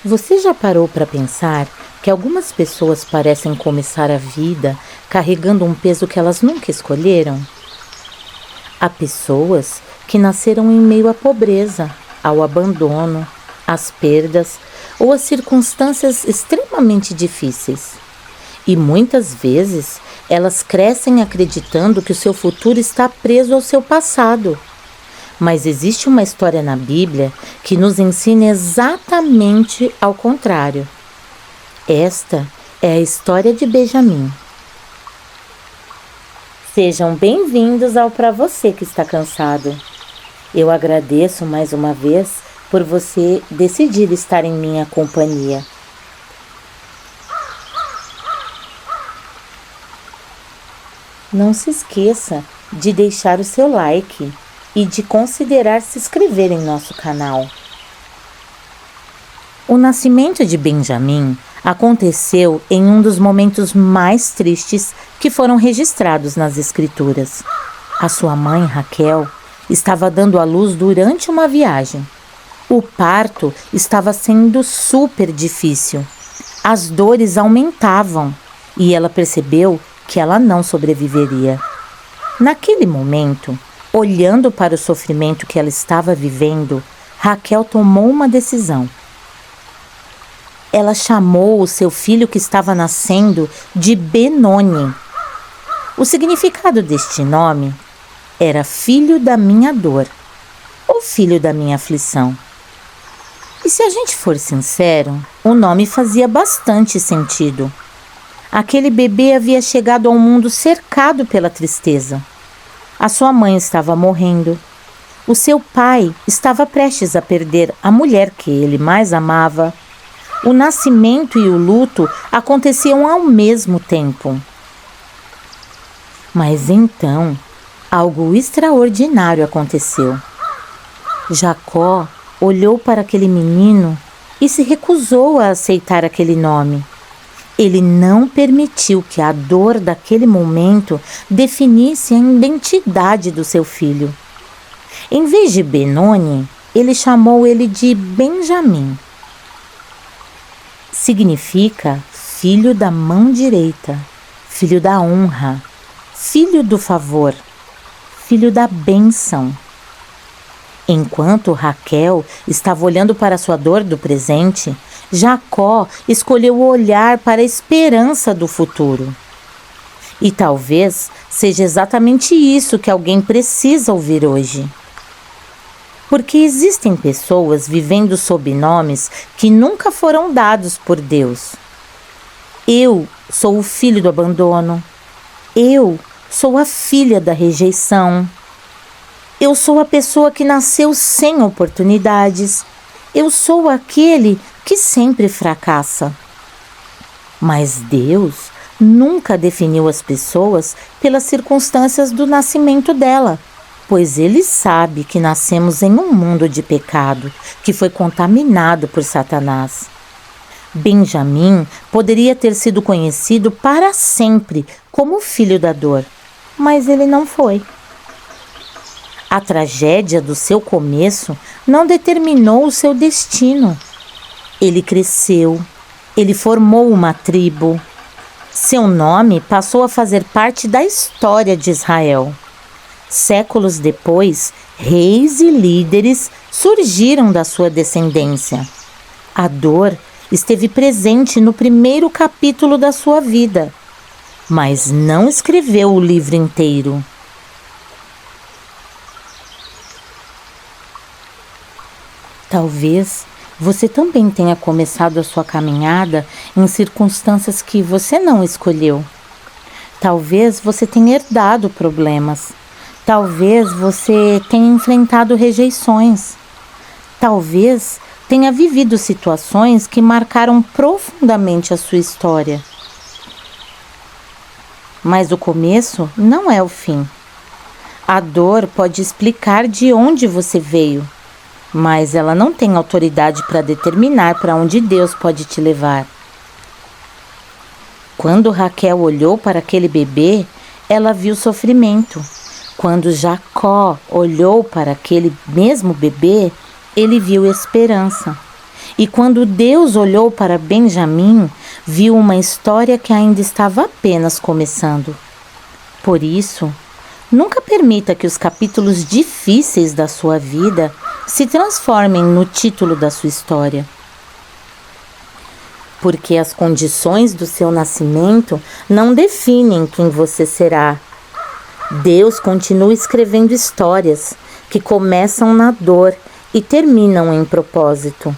Você já parou para pensar que algumas pessoas parecem começar a vida carregando um peso que elas nunca escolheram? Há pessoas que nasceram em meio à pobreza, ao abandono, às perdas ou às circunstâncias extremamente difíceis. E muitas vezes elas crescem acreditando que o seu futuro está preso ao seu passado. Mas existe uma história na Bíblia que nos ensina exatamente ao contrário. Esta é a história de Benjamim. Sejam bem-vindos ao Pra Você que está cansado. Eu agradeço mais uma vez por você decidir estar em minha companhia. Não se esqueça de deixar o seu like e de considerar se inscrever em nosso canal. O nascimento de Benjamim aconteceu em um dos momentos mais tristes que foram registrados nas Escrituras. A sua mãe, Raquel, estava dando à luz durante uma viagem. O parto estava sendo super difícil. As dores aumentavam e ela percebeu que ela não sobreviveria. Naquele momento, olhando para o sofrimento que ela estava vivendo, Raquel tomou uma decisão. Ela chamou o seu filho que estava nascendo de Benoni. O significado deste nome era filho da minha dor, ou filho da minha aflição. E se a gente for sincero, o nome fazia bastante sentido. Aquele bebê havia chegado ao mundo cercado pela tristeza. A sua mãe estava morrendo. O seu pai estava prestes a perder a mulher que ele mais amava. O nascimento e o luto aconteciam ao mesmo tempo. Mas então, algo extraordinário aconteceu. Jacó olhou para aquele menino e se recusou a aceitar aquele nome. Ele não permitiu que a dor daquele momento definisse a identidade do seu filho. Em vez de Benoni, ele chamou ele de Benjamim. Significa filho da mão direita, filho da honra, filho do favor, filho da bênção. Enquanto Raquel estava olhando para sua dor do presente, Jacó escolheu olhar para a esperança do futuro. E talvez seja exatamente isso que alguém precisa ouvir hoje. Porque existem pessoas vivendo sob nomes que nunca foram dados por Deus. Eu sou o filho do abandono. Eu sou a filha da rejeição. Eu sou a pessoa que nasceu sem oportunidades. Eu sou aquele que sempre fracassa. Mas Deus nunca definiu as pessoas pelas circunstâncias do nascimento dela, pois Ele sabe que nascemos em um mundo de pecado, que foi contaminado por Satanás. Benjamim poderia ter sido conhecido para sempre como o filho da dor, mas ele não foi. A tragédia do seu começo não determinou o seu destino. Ele cresceu, ele formou uma tribo. Seu nome passou a fazer parte da história de Israel. Séculos depois, reis e líderes surgiram da sua descendência. A dor esteve presente no primeiro capítulo da sua vida, mas não escreveu o livro inteiro. Talvez você também tenha começado a sua caminhada em circunstâncias que você não escolheu. Talvez você tenha herdado problemas. Talvez você tenha enfrentado rejeições. Talvez tenha vivido situações que marcaram profundamente a sua história. Mas o começo não é o fim. A dor pode explicar de onde você veio, mas ela não tem autoridade para determinar para onde Deus pode te levar. Quando Raquel olhou para aquele bebê, ela viu sofrimento. Quando Jacó olhou para aquele mesmo bebê, ele viu esperança. E quando Deus olhou para Benjamim, viu uma história que ainda estava apenas começando. Por isso, nunca permita que os capítulos difíceis da sua vida se transformem no título da sua história. Porque as condições do seu nascimento não definem quem você será. Deus continua escrevendo histórias que começam na dor e terminam em propósito.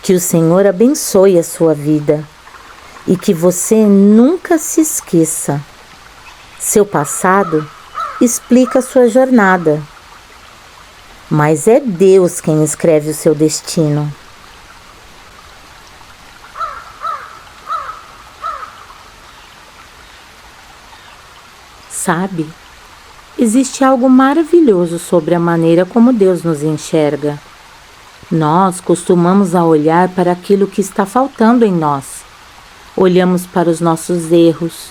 Que o Senhor abençoe a sua vida e que você nunca se esqueça. Seu passado explica sua jornada, mas é Deus quem escreve o seu destino. Sabe, existe algo maravilhoso sobre a maneira como Deus nos enxerga. Nós costumamos a olhar para aquilo que está faltando em nós. Olhamos para os nossos erros,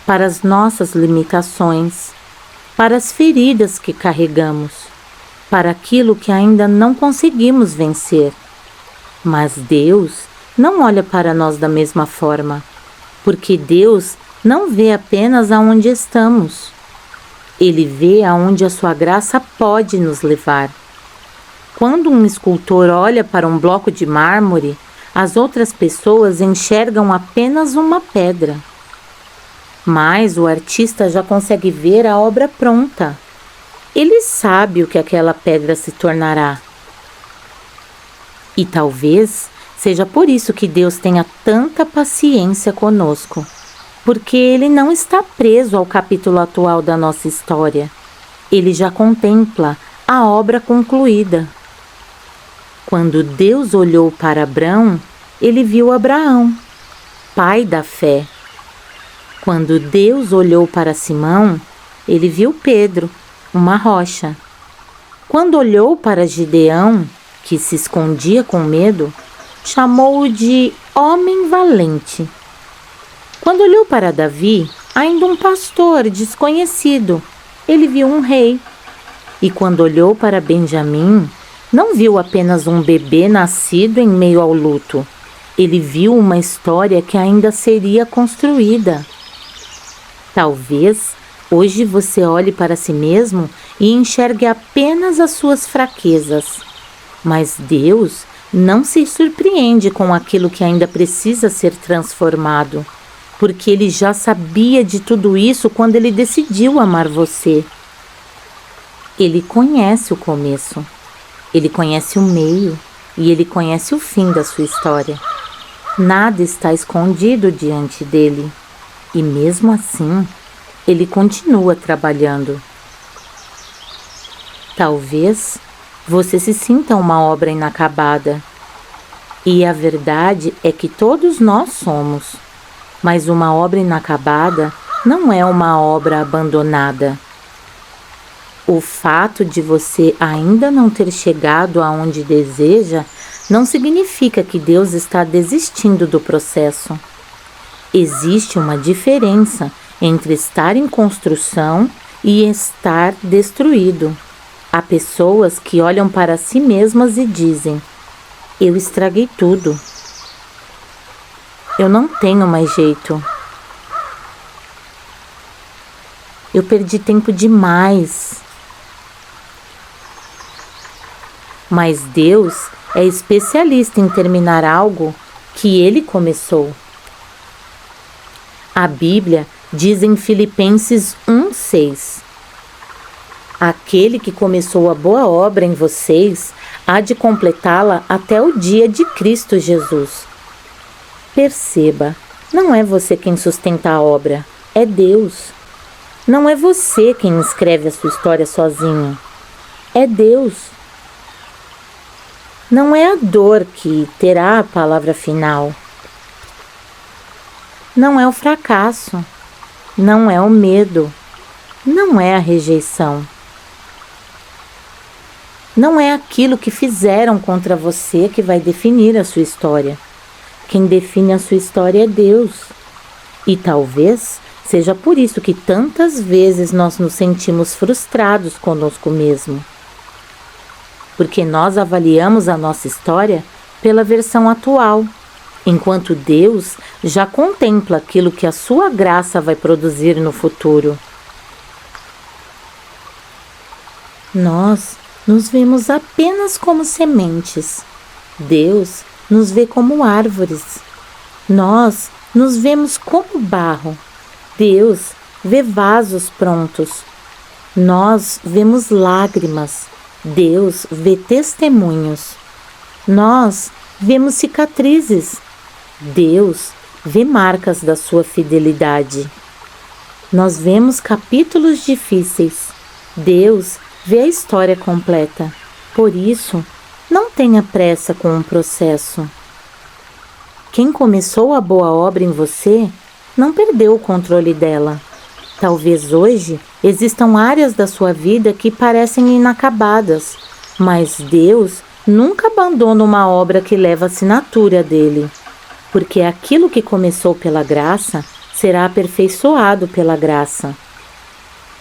para as nossas limitações, para as feridas que carregamos, para aquilo que ainda não conseguimos vencer. Mas Deus não olha para nós da mesma forma, porque Deus não vê apenas aonde estamos. Ele vê aonde a sua graça pode nos levar. Quando um escultor olha para um bloco de mármore, as outras pessoas enxergam apenas uma pedra. Mas o artista já consegue ver a obra pronta. Ele sabe o que aquela pedra se tornará. E talvez seja por isso que Deus tenha tanta paciência conosco. Porque Ele não está preso ao capítulo atual da nossa história. Ele já contempla a obra concluída. Quando Deus olhou para Abrão, Ele viu Abraão, pai da fé. Quando Deus olhou para Simão, Ele viu Pedro, uma rocha. Quando olhou para Gideão, que se escondia com medo, chamou-o de homem valente. Quando olhou para Davi, ainda um pastor desconhecido, ele viu um rei. E quando olhou para Benjamim, não viu apenas um bebê nascido em meio ao luto. Ele viu uma história que ainda seria construída. Talvez hoje você olhe para si mesmo e enxergue apenas as suas fraquezas. Mas Deus não se surpreende com aquilo que ainda precisa ser transformado. Porque Ele já sabia de tudo isso quando Ele decidiu amar você. Ele conhece o começo, Ele conhece o meio e Ele conhece o fim da sua história. Nada está escondido diante dEle e mesmo assim, Ele continua trabalhando. Talvez você se sinta uma obra inacabada e a verdade é que todos nós somos. Mas uma obra inacabada não é uma obra abandonada. O fato de você ainda não ter chegado aonde deseja não significa que Deus está desistindo do processo. Existe uma diferença entre estar em construção e estar destruído. Há pessoas que olham para si mesmas e dizem: eu estraguei tudo. Eu não tenho mais jeito. Eu perdi tempo demais. Mas Deus é especialista em terminar algo que Ele começou. A Bíblia diz em Filipenses 1:6: aquele que começou a boa obra em vocês há de completá-la até o dia de Cristo Jesus. Perceba, não é você quem sustenta a obra, é Deus. Não é você quem escreve a sua história sozinho, é Deus. Não é a dor que terá a palavra final. Não é o fracasso, não é o medo, não é a rejeição. Não é aquilo que fizeram contra você que vai definir a sua história. Quem define a sua história é Deus. E talvez seja por isso que tantas vezes nós nos sentimos frustrados conosco mesmo. Porque nós avaliamos a nossa história pela versão atual, enquanto Deus já contempla aquilo que a sua graça vai produzir no futuro. Nós nos vemos apenas como sementes. Deus nos vê como árvores. Nós nos vemos como barro. Deus vê vasos prontos. Nós vemos lágrimas. Deus vê testemunhos. Nós vemos cicatrizes. Deus vê marcas da sua fidelidade. Nós vemos capítulos difíceis. Deus vê a história completa. Por isso, não tenha pressa com o processo. Quem começou a boa obra em você não perdeu o controle dela. Talvez hoje existam áreas da sua vida que parecem inacabadas, mas Deus nunca abandona uma obra que leva a assinatura dele, porque aquilo que começou pela graça será aperfeiçoado pela graça.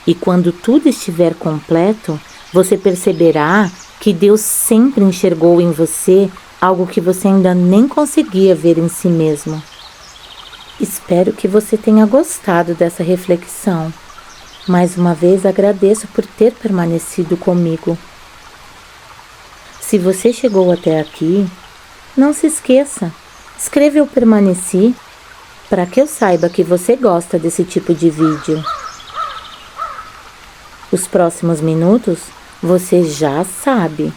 E quando tudo estiver completo, você perceberá que Deus sempre enxergou em você algo que você ainda nem conseguia ver em si mesmo. Espero que você tenha gostado dessa reflexão. Mais uma vez agradeço por ter permanecido comigo. Se você chegou até aqui, não se esqueça, escreva "Eu permaneci" para que eu saiba que você gosta desse tipo de vídeo. Os próximos minutos, você já sabe.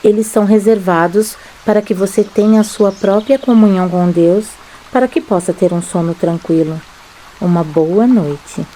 Eles são reservados para que você tenha a sua própria comunhão com Deus, para que possa ter um sono tranquilo. Uma boa noite.